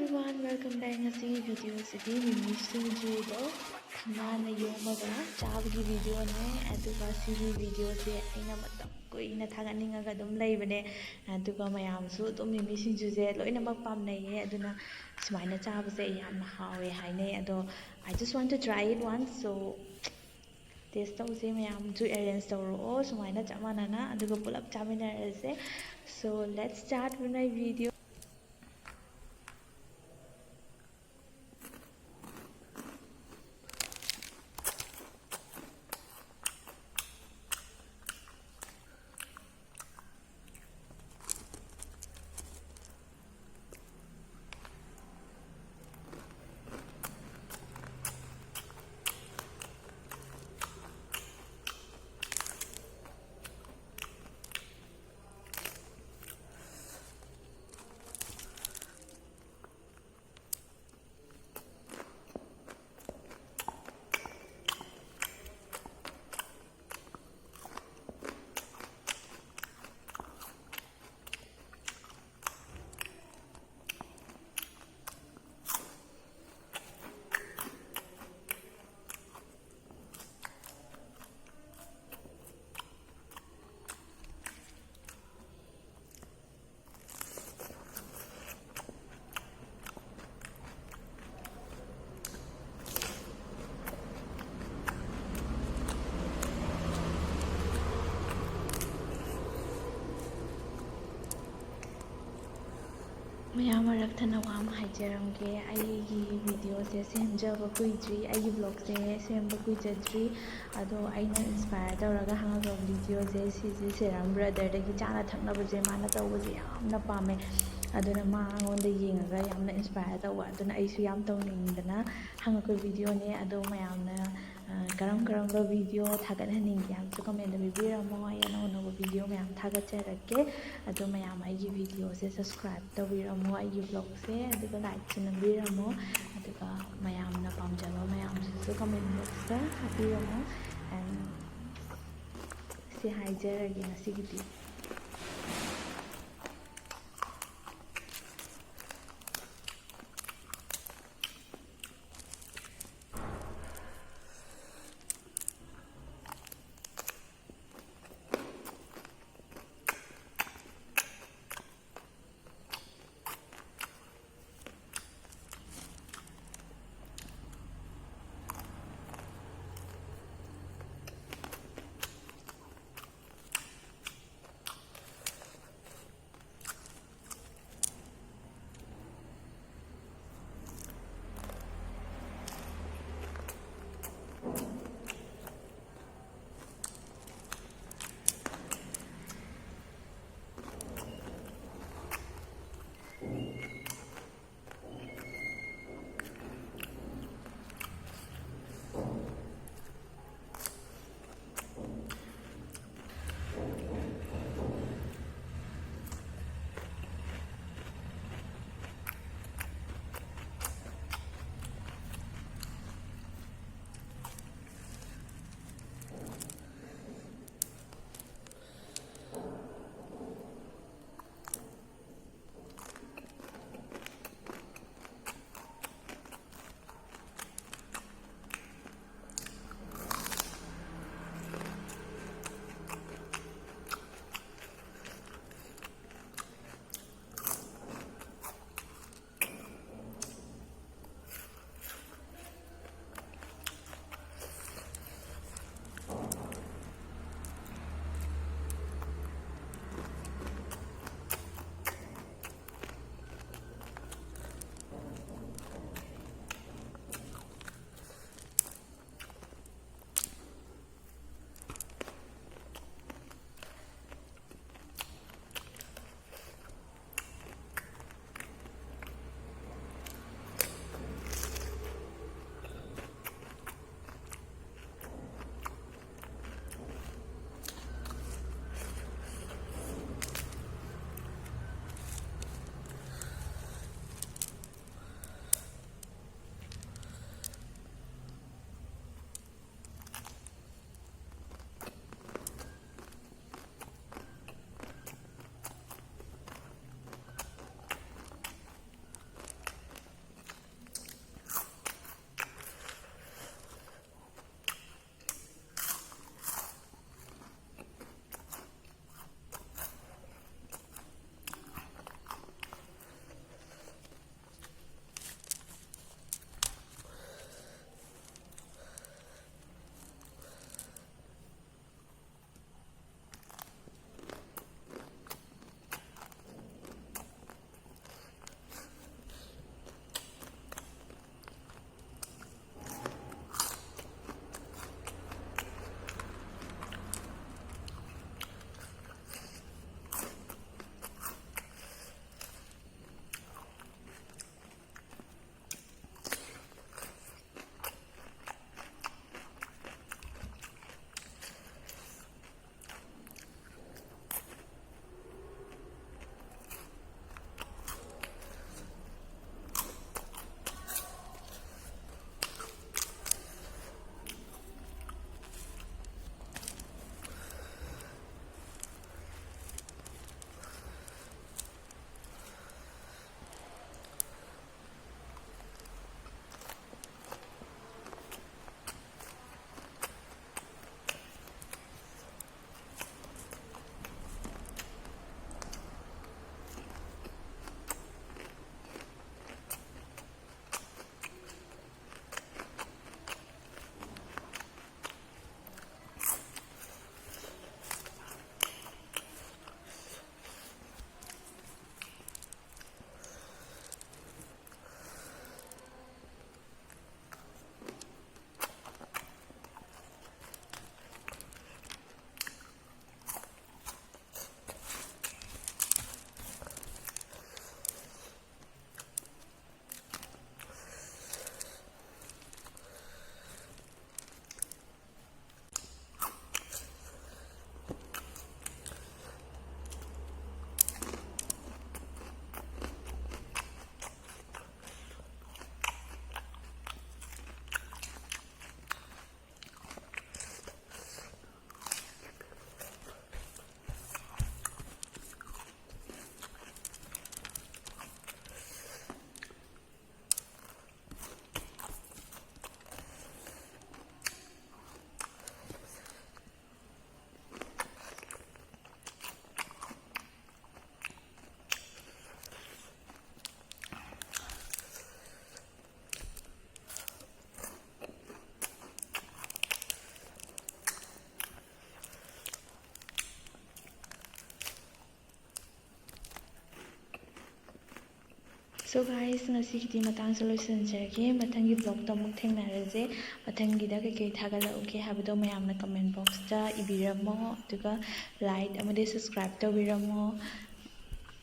everyone, welcome back ngasi video sidi mimi sinjudo khana yomaga chabgi video ne aduga sigi video se aina matam koina thaganinga ga dum leibane aduga mayam su dum mimi sinju je loina mak pamnaye aduna sumaina chabase yamna hawe haine ado I just want to try it once, so taste tawse mayam ju arrange tawro sumaina chamanana aduga pulap chaminarase. So let's start with my video. ꯃꯌꯥꯝ ꯃꯔꯛꯇꯅ ꯋꯥ ꯑꯃ ꯍꯥꯏꯖꯔꯝꯒꯦ ꯑꯩꯒꯤ ꯚꯤꯗꯤꯑꯣꯁꯦ ꯁꯦꯝꯖꯕ ꯀꯨꯏꯗ꯭ꯔꯤ ꯑꯩꯒꯤ ꯕ꯭ꯂꯣꯒꯁꯦ ꯁꯦꯝꯕ ꯀꯨꯏꯖꯗ꯭ꯔꯤ ꯑꯗꯣ ꯑꯩꯅ ꯏꯟꯁꯄꯥꯌꯔ ꯇꯧꯔꯒ ꯍꯪꯉꯛꯄ ꯚꯤꯗꯤꯑꯣꯁꯦ ꯁꯤꯁꯦ ꯁꯦꯔꯥꯝ ꯕ꯭ꯔꯗꯔꯗꯒꯤ ꯆꯥꯅ ꯊꯛꯅꯕꯁꯦ ꯃꯥꯅ ꯇꯧꯕꯁꯦ ꯌꯥꯝꯅ ꯄꯥꯝꯃꯦ ꯑꯗꯨꯅ ꯃꯉꯣꯟꯗ ꯌꯦꯡꯉꯒ ꯌꯥꯝꯅ ꯏꯟꯁꯄꯥꯌꯔ ꯇꯧꯕ ꯑꯗꯨꯅ ꯑꯩꯁꯨ ꯌꯥꯝ ꯇꯧꯅꯤꯡꯗꯅ ꯍꯪꯉꯛꯄ ꯚꯤꯗꯤꯑꯣꯅꯦ ꯑꯗꯣ ꯃꯌꯥꯝꯅ ꯀꯔꯝꯕ ꯚꯤꯗꯤꯑꯣ ꯊꯥꯒꯠꯍꯟꯅꯤꯡꯒꯦ ꯍꯥꯏꯕꯁꯨ ꯀꯃꯦꯟꯗ ꯄꯤꯕꯤꯔꯝꯃꯣ ꯑꯩ ꯑꯅꯧ ꯑꯅꯧꯕ ꯚꯤꯗꯤꯑꯣ ꯃꯌꯥꯝ ꯊꯥꯒꯠꯆꯔꯛꯀꯦ ꯑꯗꯣ ꯃꯌꯥꯝ ꯑꯩꯒꯤ ꯚꯤꯗꯤꯑꯣꯁꯦ ꯁꯕꯁꯀ꯭ꯔꯥꯏꯕ ꯇꯧꯕꯤꯔꯝꯃꯣ ꯑꯩꯒꯤ ꯕ꯭ꯂꯣꯒꯁꯦ ꯑꯗꯨꯒ ꯂꯥꯏꯛꯁꯨ ꯅꯝꯕꯤꯔꯝꯃꯣ ꯑꯗꯨꯒ ꯃꯌꯥꯝꯅ ꯄꯥꯝꯖꯕ ꯃꯌꯥꯝꯁꯤꯁꯨ ꯀꯃꯦꯟ ꯕꯣꯛꯁꯇ ꯍꯥꯞꯄꯤꯔꯝꯃꯣ ꯑꯦꯟ ꯁꯤ ꯍꯥꯏꯖꯔꯒꯦ ꯉꯁꯤꯒꯤꯗꯤ ꯁꯣ ꯒꯥꯏꯁ ꯉꯁꯤꯒꯤꯗꯤ ꯃꯇꯥꯡꯁꯦ ꯂꯣꯏꯁꯤꯟꯖꯔꯒꯦ ꯃꯊꯪꯒꯤ ꯕ꯭ꯂꯣꯛꯇ ꯑꯃꯨꯛ ꯊꯦꯡꯅꯔꯁꯦ ꯃꯊꯪꯒꯤꯗ ꯀꯩꯀꯩ ꯊꯥꯒꯠꯂꯛꯎꯒꯦ ꯍꯥꯏꯕꯗꯣ ꯃꯌꯥꯝꯅ ꯀꯃꯦꯟ ꯕꯣꯛꯁꯇ ꯏꯕꯤꯔꯝꯃꯣ ꯑꯗꯨꯒ ꯂꯥꯏꯛ ꯑꯃꯗꯤ ꯁꯕꯁꯀ꯭ꯔꯥꯏꯕ ꯇꯧꯕꯤꯔꯝꯃꯣ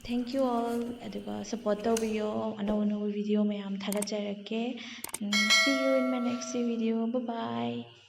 ꯊꯦꯡꯛ ꯌꯨ ꯑꯣꯜ ꯑꯗꯨꯒ ꯁꯞꯄꯣꯔꯠ ꯇꯧꯕꯤꯌꯣ ꯑꯅꯧ ꯑꯅꯧꯕ ꯚꯤꯗꯤꯑꯣ ꯃꯌꯥꯝ ꯊꯥꯒꯠꯆꯔꯛꯀꯦ see you in my next video bye bye